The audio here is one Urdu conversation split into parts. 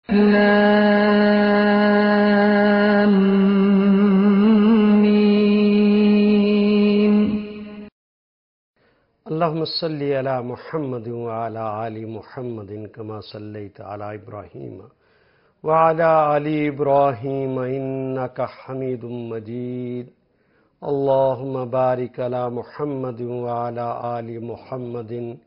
لام میم. اللهم صل على محمد وعلى آل محمد كما صليت على إبراهيم وعلى آل إبراهيم إنك حميد مجيد. اللهم بارك على محمد وعلى آل محمد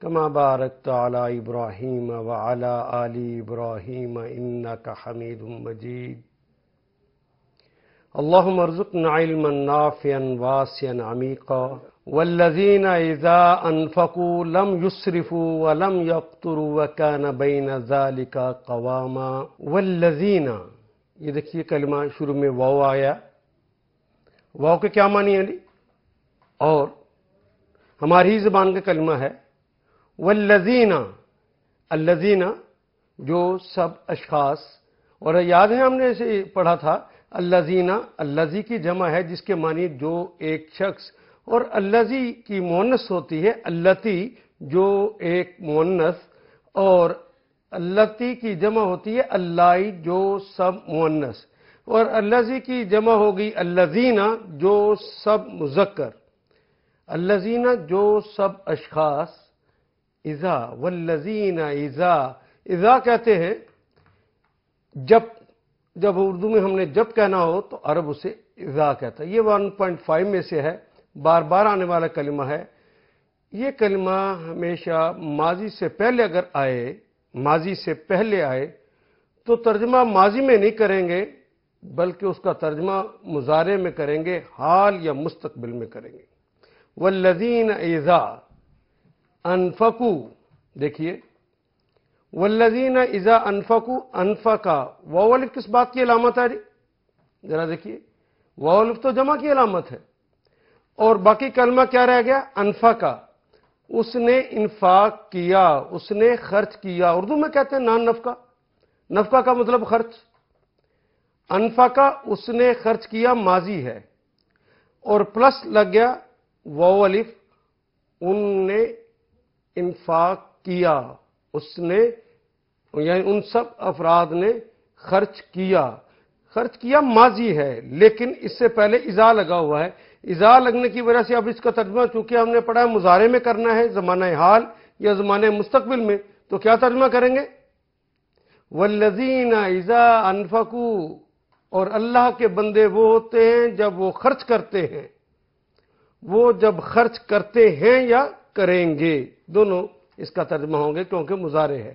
كما باركت على إبراهيم وعلى آل إبراهيم إنك حميد مجيد. اللهم ارزقنا علما نافعا واسعا عميقا والذين إذا أنفقوا لم يسرفوا ولم يقتروا وكان بين ذلك قواما. والذين، یہ دیکھیے کلمہ شروع میں واو آیا. واو کے کیا معنی ہے؟ اور ہماری زبان کا کلمہ ہے والذین. الذین جو سب اشخاص، اور یاد ہے ہم نے اسے پڑھا تھا الذین، الذی کی جمع ہے جس کے معنی جو ایک شخص، اور الذی کی مؤنث ہوتی ہے اللتی جو ایک مؤنث، اور اللتی کی جمع ہوتی ہے اللائی جو سب مؤنث، اور الذی کی جمع ہوگی الذین جو سب مذکر. الذین جو سب اشخاص. اذا، والذین اذا. اذا کہتے ہیں جب اردو میں ہم نے جب کہنا ہو تو عرب اسے اذا کہتا ہے. یہ 1.5 میں سے ہے، بار بار آنے والا کلمہ ہے. یہ کلمہ ہمیشہ ماضی سے پہلے اگر آئے، ماضی سے پہلے آئے تو ترجمہ ماضی میں نہیں کریں گے بلکہ اس کا ترجمہ مضارع میں کریں گے، حال یا مستقبل میں کریں گے. والذین اذا انفقوا، دیکھیے والذین اذا انفقوا. انفقا، واو الف کس بات کی علامت ہے؟ ذرا دیکھیے، واو الف تو جمع کی علامت ہے، اور باقی کلمہ کیا رہ گیا؟ انفقا. اس نے انفاق کیا، اس نے خرچ کیا. اردو میں کہتے ہیں نان نفقہ. نفقہ کا مطلب خرچ. انفقا اس نے خرچ کیا ماضی ہے، اور پلس لگ گیا واو الف. ان نے انفاق کیا، اس نے یعنی ان سب افراد نے خرچ کیا. خرچ کیا ماضی ہے لیکن اس سے پہلے اذا لگا ہوا ہے. اذا لگنے کی وجہ سے اب اس کا ترجمہ چونکہ ہم نے پڑھا ہے مضارع میں کرنا ہے، زمانہ حال یا زمانہ مستقبل میں، تو کیا ترجمہ کریں گے؟ والذین اذا انفقوا. اور اللہ کے بندے وہ ہوتے ہیں جب وہ خرچ کرتے ہیں. وہ جب خرچ کرتے ہیں یا کریں گے، دونوں اس کا ترجمہ ہوں گے کیونکہ مضارع ہے.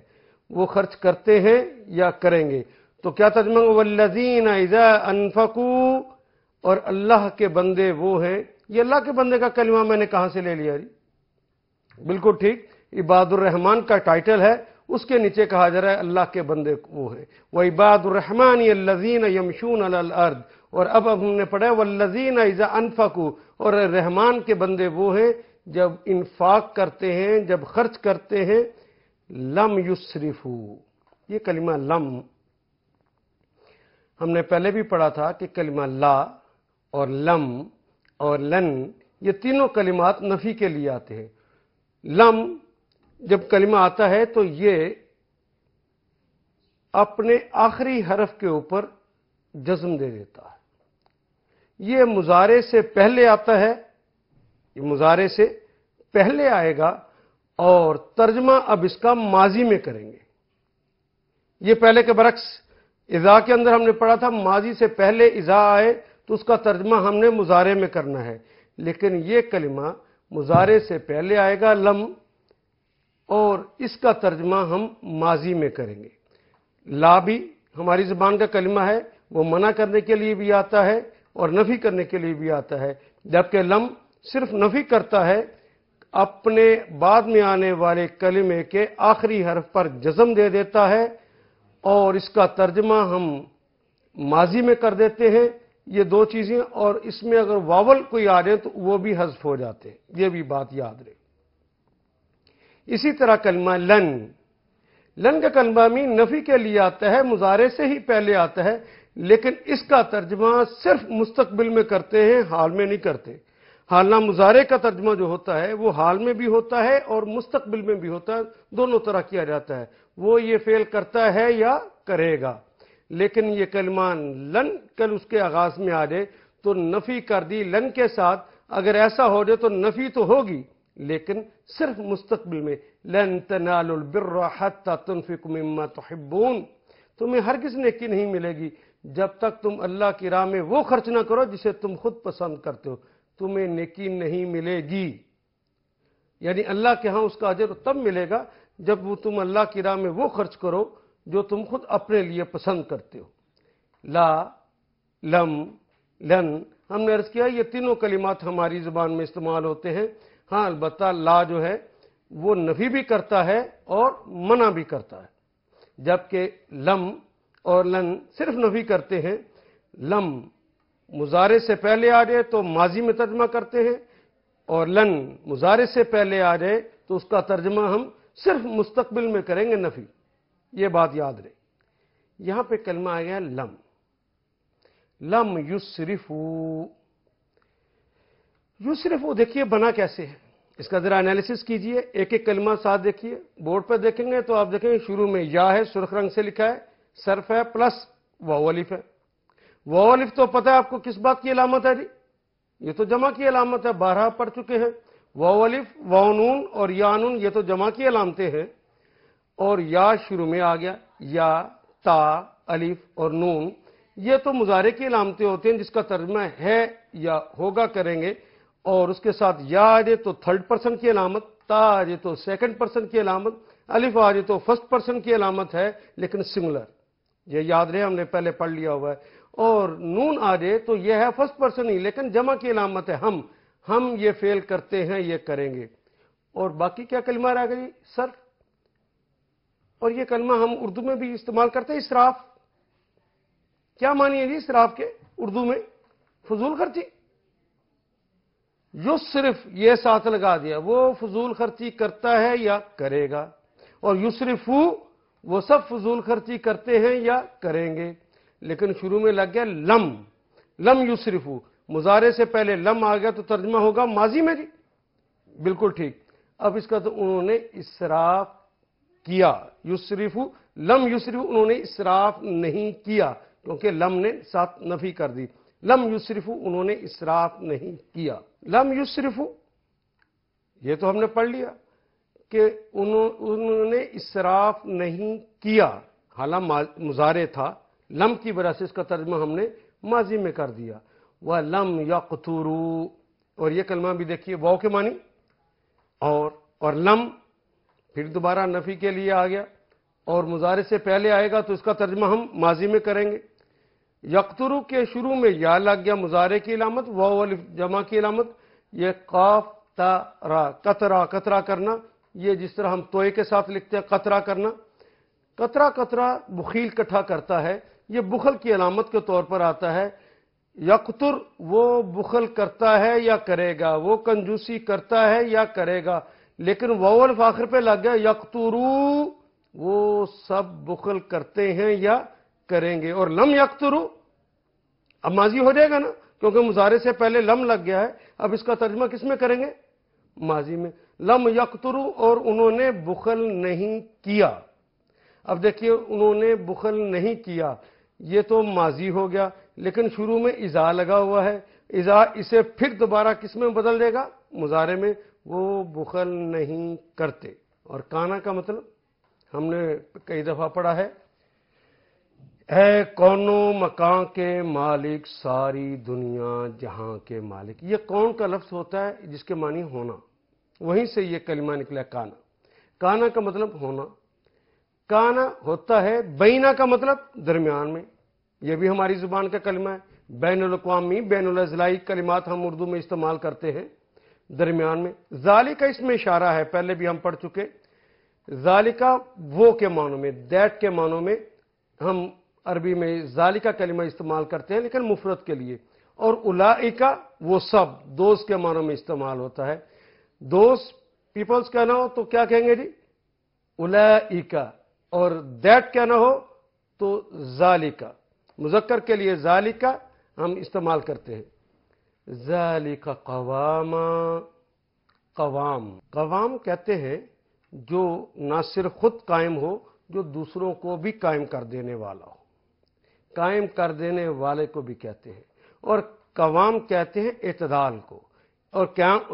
وہ خرچ کرتے ہیں یا کریں گے، تو کیا ترجمہ ہوگا؟ والذین اذا انفقوا. اور اللہ کے بندے وہ ہیں. یہ اللہ کے بندے کا کلمہ میں نے کہاں سے لے لیا جی؟ بالکل ٹھیک، عباد الرحمن کا ٹائٹل ہے، اس کے نیچے کہا جا رہا ہے اللہ کے بندے وہ ہیں. وعباد الرحمن الذین یمشون علی الارض. اور اب ہم نے پڑھا والذین اذا انفقوا. اور رحمان کے بندے وہ ہیں جب انفاق کرتے ہیں، جب خرچ کرتے ہیں. لم یسرفوا. یہ کلمہ لم ہم نے پہلے بھی پڑھا تھا کہ کلمہ لا اور لم اور لن یہ تینوں کلمات نفی کے لیے آتے ہیں. لم جب کلمہ آتا ہے تو یہ اپنے آخری حرف کے اوپر جزم دے دیتا ہے. یہ مضارع سے پہلے آتا ہے، یہ مضارع سے پہلے آئے گا، اور ترجمہ اب اس کا ماضی میں کریں گے. یہ پہلے کے برعکس اذا کے اندر ہم نے پڑھا تھا ماضی سے پہلے اذا آئے تو اس کا ترجمہ ہم نے مضارع میں کرنا ہے، لیکن یہ کلمہ مضارع سے پہلے آئے گا لم، اور اس کا ترجمہ ہم ماضی میں کریں گے. لا بھی ہماری زبان کا کلمہ ہے، وہ منع کرنے کے لیے بھی آتا ہے اور نفی کرنے کے لیے بھی آتا ہے، جبکہ لم صرف نفی کرتا ہے، اپنے بعد میں آنے والے کلمے کے آخری حرف پر جزم دے دیتا ہے، اور اس کا ترجمہ ہم ماضی میں کر دیتے ہیں. یہ دو چیزیں، اور اس میں اگر واول کوئی آ رہے تو وہ بھی حذف ہو جاتے ہیں، یہ بھی بات یاد رہے. اسی طرح کلمہ لن. لن کا کلمہ بھی نفی کے لیے آتا ہے، مضارع سے ہی پہلے آتا ہے، لیکن اس کا ترجمہ صرف مستقبل میں کرتے ہیں، حال میں نہیں کرتے. حالہ مضارع کا ترجمہ جو ہوتا ہے وہ حال میں بھی ہوتا ہے اور مستقبل میں بھی ہوتا ہے، دونوں طرح کیا جاتا ہے. وہ یہ فعل کرتا ہے یا کرے گا، لیکن یہ کلمہ لن کل اس کے آغاز میں آ جائے تو نفی کر دی لن کے ساتھ۔ اگر ایسا ہو جائے تو نفی تو ہوگی لیکن صرف مستقبل میں، لن تنالوا البر حتى تنفقوا مما تحبون، تمہیں ہرگز نیکی نہیں ملے گی جب تک تم اللہ کی راہ میں وہ خرچ نہ کرو جسے تم خود پسند کرتے ہو، تمہیں نیکی نہیں ملے گی۔ یعنی اللہ کے ہاں اس کا اجر تب ملے گا جب وہ تم اللہ کی راہ میں وہ خرچ کرو جو تم خود اپنے لیے پسند کرتے ہو۔ لا، لم، لن، ہم نے عرض کیا یہ تینوں کلمات ہماری زبان میں استعمال ہوتے ہیں۔ ہاں البتہ لا جو ہے وہ نفی بھی کرتا ہے اور منع بھی کرتا ہے، جبکہ لم اور لن صرف نفی کرتے ہیں۔ لم مضارع سے پہلے آ جائے تو ماضی میں ترجمہ کرتے ہیں، اور لن مضارع سے پہلے آ جائے تو اس کا ترجمہ ہم صرف مستقبل میں کریں گے، نفی۔ یہ بات یاد رہے۔ یہاں پہ کلمہ آ گیا لم، لم یسرفو۔ یسرفو دیکھیے بنا کیسے ہے، اس کا ذرا انالیسس کیجئے، ایک ایک کلمہ ساتھ دیکھیے۔ بورڈ پہ دیکھیں گے تو آپ دیکھیں گے شروع میں یا ہے، سرخ رنگ سے لکھا ہے، صرف ہے پلس واو الف ہے۔ واو الف تو پتہ ہے آپ کو کس بات کی علامت ہے جی؟ یہ تو جمع کی علامت ہے، بارہا پڑھ چکے ہیں۔ واو الف، واو نون اور یا نون یہ تو جمع کی علامتیں ہیں، اور یا شروع میں آ گیا، یا، تا، الف اور نون یہ تو مضارع کی علامتیں ہوتی ہیں جس کا ترجمہ ہے یا ہوگا کریں گے، اور اس کے ساتھ یا آ جائے تو تھرڈ پرسن کی علامت، تا آ جائے تو سیکنڈ پرسن کی علامت، الف آ جائے تو فرسٹ پرسن کی علامت ہے لیکن سنگولر، یہ یاد رہے ہم نے پہلے پڑھ لیا ہوا ہے۔ اور نون آ جائے تو یہ ہے فرسٹ پرسن ہی لیکن جمع کی علامت ہے، ہم یہ فعل کرتے ہیں، یہ کریں گے۔ اور باقی کیا کلمہ رہ گئی؟ صرف۔ اور یہ کلمہ ہم اردو میں بھی استعمال کرتے ہیں، اسراف۔ کیا معنی ہے جی اسراف کے اردو میں؟ فضول خرچی۔ یسرف یہ ساتھ لگا دیا، وہ فضول خرچی کرتا ہے یا کرے گا، اور یسرفو وہ سب فضول خرچی کرتے ہیں یا کریں گے، لیکن شروع میں لگ گیا لم، لم یسرفو، مضارع سے پہلے لم آ گیا تو ترجمہ ہوگا ماضی میں جی، بالکل ٹھیک۔ اب اس کا تو انہوں نے اسراف کیا، یسرفو، لم یسرفو انہوں نے اسراف نہیں کیا کیونکہ لم نے ساتھ نفی کر دی، لم یسرفو انہوں نے اسراف نہیں کیا۔ لم یسرفو یہ تو ہم نے پڑھ لیا کہ انہوں نے اسراف نہیں کیا، حالانکہ مضارع تھا، لم کی وجہ سے اس کا ترجمہ ہم نے ماضی میں کر دیا۔ وَلَمْ يَقْتُرُوا، اور یہ کلمہ بھی دیکھیے واو کے معنی، اور لم پھر دوبارہ نفی کے لیے آ گیا، اور مضارع سے پہلے آئے گا تو اس کا ترجمہ ہم ماضی میں کریں گے۔ یقترو کے شروع میں یا لگ گیا، مضارع کی علامت، واو الف جمع کی علامت، یہ قاف تا را، قطرہ، قطرہ کرنا، یہ جس طرح ہم توئے کے ساتھ لکھتے ہیں قطرہ کرنا، قطرہ قطرہ بخیل کٹھا کرتا ہے، یہ بخل کی علامت کے طور پر آتا ہے۔ یقتر وہ بخل کرتا ہے یا کرے گا، وہ کنجوسی کرتا ہے یا کرے گا، لیکن واو الف آخر پہ لگ گیا، یقترو وہ سب بخل کرتے ہیں یا کریں گے، اور لم یقترو اب ماضی ہو جائے گا نا کیونکہ مضارع سے پہلے لم لگ گیا ہے، اب اس کا ترجمہ کس میں کریں گے؟ ماضی میں۔ لم یقترو اور انہوں نے بخل نہیں کیا۔ اب دیکھیے انہوں نے بخل نہیں کیا، یہ تو ماضی ہو گیا لیکن شروع میں اذا لگا ہوا ہے، اذا اسے پھر دوبارہ کس میں بدل دے گا؟ مضارع میں، وہ بخل نہیں کرتے۔ اور کانا کا مطلب ہم نے کئی دفعہ پڑھا ہے، اے کونو مکان کے مالک، ساری دنیا جہاں کے مالک۔ یہ کون کا لفظ ہوتا ہے جس کے معنی ہونا، وہیں سے یہ کلمہ نکلا کانا۔ کانا کا مطلب ہونا، کانا ہوتا ہے، بینا کا مطلب درمیان میں، یہ بھی ہماری زبان کا کلمہ ہے، بین الاقوامی، بین الاضلاعی کلمات ہم اردو میں استعمال کرتے ہیں درمیان میں۔ ذالکہ اس میں اشارہ ہے، پہلے بھی ہم پڑھ چکے، ذالکہ وہ کے معنوں میں، دیٹ کے معنوں میں ہم عربی میں ذالکہ کلمہ استعمال کرتے ہیں لیکن مفرد کے لیے، اور اولئکہ وہ سب دوز کے معنوں میں استعمال ہوتا ہے۔ دوز پیپلز کہنا ہو تو کیا کہیں گے جی؟ اولئکہ، اور دیٹ کہنا ہو تو ذالکہ، مذکر کے لیے ذالکہ ہم استعمال کرتے ہیں۔ ذالکہ قواما، قوام، قوام کہتے ہیں جو نہ صرف خود قائم ہو جو دوسروں کو بھی قائم کر دینے والا ہو. قائم کر دینے والے کو بھی کہتے ہیں. اور قوام کہتے ہیں اعتدال کو, اور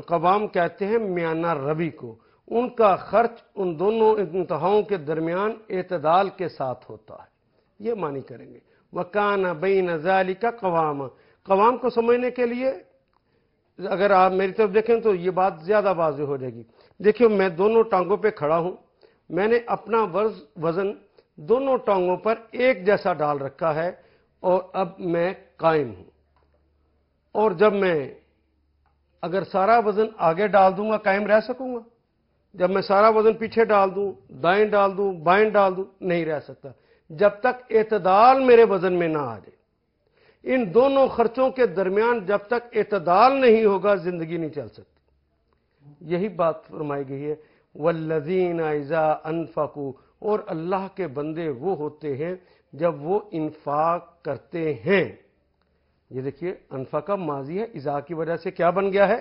قوام کہتے ہیں میانہ روی کو. ان کا خرچ ان دونوں انتہاؤں کے درمیان اعتدال کے ساتھ ہوتا ہے. یہ معنی کریں گے. وَكَانَ بَيْنَ ذَلِكَ قَوَامًا. قوام کو سمجھنے کے لیے اگر آپ میری طرف دیکھیں تو یہ بات زیادہ واضح ہو جائے گی. دیکھیے میں دونوں ٹانگوں پہ کھڑا ہوں, میں نے اپنا وزن دونوں ٹانگوں پر ایک جیسا ڈال رکھا ہے, اور اب میں قائم ہوں. اور جب میں اگر سارا وزن آگے ڈال دوں گا قائم رہ سکوں گا؟ جب میں سارا وزن پیچھے ڈال دوں, دائیں ڈال دوں, بائیں ڈال دوں, نہیں رہ سکتا جب تک اعتدال میرے وزن میں نہ آ جائے. ان دونوں خرچوں کے درمیان جب تک اعتدال نہیں ہوگا زندگی نہیں چل سکتی. یہی بات فرمائی گئی ہے. والذین اذا انفقوا, اور اللہ کے بندے وہ ہوتے ہیں جب وہ انفاق کرتے ہیں. یہ دیکھیے انفاق کا ماضی ہے, اذا کی وجہ سے کیا بن گیا ہے؟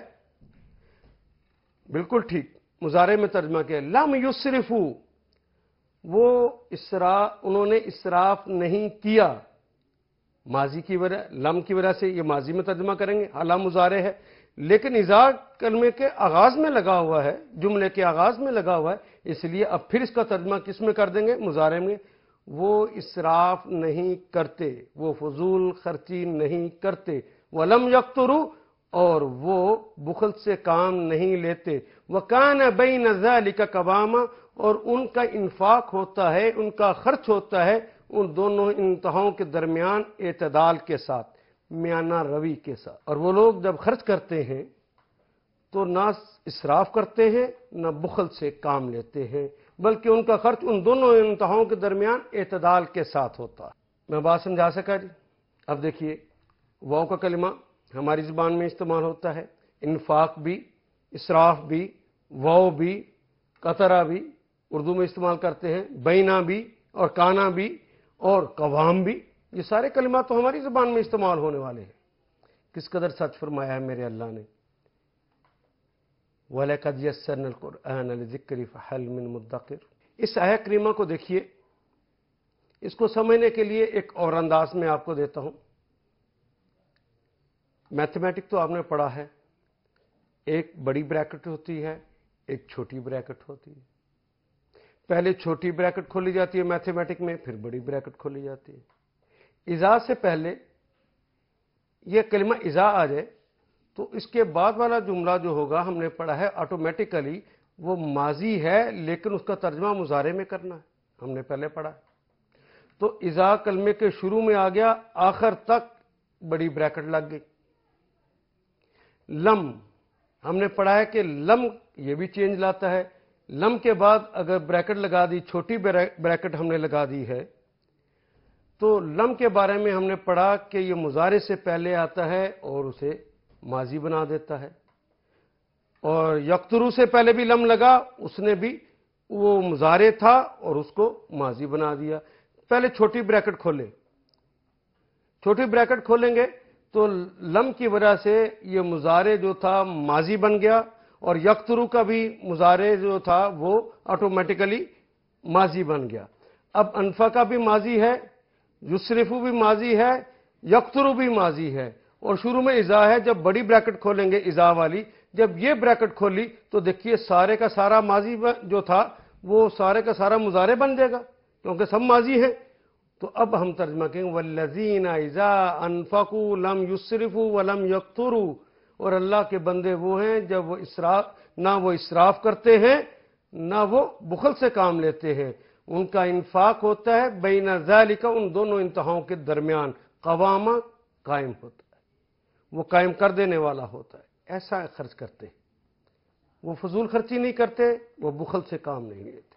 بالکل ٹھیک, مضارع میں ترجمہ کیا, لم یسرفوا, وہ انہوں نے اسراف نہیں کیا. ماضی کی وجہ, لم کی وجہ سے یہ ماضی میں ترجمہ کریں گے, حالہ مضارع ہے, لیکن اذا کلمے کے آغاز میں لگا ہوا ہے, جملے کے آغاز میں لگا ہوا ہے, اس لیے اب پھر اس کا ترجمہ کس میں کر دیں گے؟ مضارع میں. وہ اسراف نہیں کرتے, وہ فضول خرچی نہیں کرتے. ولم یقتروا, اور وہ بخل سے کام نہیں لیتے. وَكَانَ بَيْنَ ذَلِكَ قَوَامًا, اور ان کا انفاق ہوتا ہے, ان کا خرچ ہوتا ہے ان دونوں انتہاؤں کے درمیان اعتدال کے ساتھ, میانہ روی کے ساتھ. اور وہ لوگ جب خرچ کرتے ہیں تو نہ اسراف کرتے ہیں نہ بخل سے کام لیتے ہیں, بلکہ ان کا خرچ ان دونوں انتہاؤں کے درمیان اعتدال کے ساتھ ہوتا ہے. میں بات سمجھا سکا جی؟ اب دیکھیے واو کا کلمہ ہماری زبان میں استعمال ہوتا ہے, انفاق بھی, اسراف بھی, واو بھی, قطرہ بھی اردو میں استعمال کرتے ہیں, بینا بھی, اور کانا بھی, اور قوام بھی. یہ سارے کلمات تو ہماری زبان میں استعمال ہونے والے ہیں. کس قدر سچ فرمایا ہے میرے اللہ نے. وَلَقَدْ يَسَّرْنَا الْقُرْآنَ لِلذِّكْرِ فَهَلْ مِن مُدَّكِرٍ. اس آیہ کریمہ کو دیکھیے, اس کو سمجھنے کے لیے ایک اور انداز میں آپ کو دیتا ہوں. میتھمیٹک تو آپ نے پڑھا ہے, ایک بڑی بریکٹ ہوتی ہے, ایک چھوٹی بریکٹ ہوتی ہے. پہلے چھوٹی بریکٹ کھولی جاتی ہے میتھمیٹک میں, پھر بڑی بریکٹ کھولی جاتی ہے. اذا سے پہلے یہ کلمہ اذا آ جائے تو اس کے بعد والا جملہ جو ہوگا ہم نے پڑھا ہے آٹومیٹیکلی وہ ماضی ہے, لیکن اس کا ترجمہ مضارع میں کرنا ہے, ہم نے پہلے پڑھا ہے. تو اذا کلمے کے شروع میں آ گیا, آخر تک بڑی بریکٹ لگ گئی. لم ہم نے پڑھا ہے کہ لم یہ بھی چینج لاتا ہے. لم کے بعد اگر بریکٹ لگا دی, چھوٹی بریکٹ ہم نے لگا دی ہے, تو لم کے بارے میں ہم نے پڑھا کہ یہ مضارع سے پہلے آتا ہے اور اسے ماضی بنا دیتا ہے. اور یقترو سے پہلے بھی لم لگا, اس نے بھی وہ مضارع تھا اور اس کو ماضی بنا دیا. پہلے چھوٹی بریکٹ کھولیں, چھوٹی بریکٹ کھولیں گے تو لم کی وجہ سے یہ مضارع جو تھا ماضی بن گیا, اور یقترو کا بھی مضارع جو تھا وہ آٹومیٹیکلی ماضی بن گیا. اب انفقہ بھی ماضی ہے, یسرفو بھی ماضی ہے, یقترو بھی ماضی ہے, اور شروع میں اذا ہے. جب بڑی بریکٹ کھولیں گے اذا والی, جب یہ بریکٹ کھولی تو دیکھیے سارے کا سارا ماضی جو تھا وہ سارے کا سارا مضارع بن جائے گا, کیونکہ سب ماضی ہیں. تو اب ہم ترجمہ کریں گے والذین اذا انفقوا لم یسرفوا ولم یقتروا, اور اللہ کے بندے وہ ہیں جب وہ نہ وہ اسراف کرتے ہیں نہ وہ بخل سے کام لیتے ہیں. ان کا انفاق ہوتا ہے بین ذالک, ان دونوں انتہاؤں کے درمیان, قوامہ قائم ہوتا ہے, وہ قائم کر دینے والا ہوتا ہے. ایسا خرچ کرتے ہیں, وہ فضول خرچی نہیں کرتے, وہ بخل سے کام نہیں لیتے.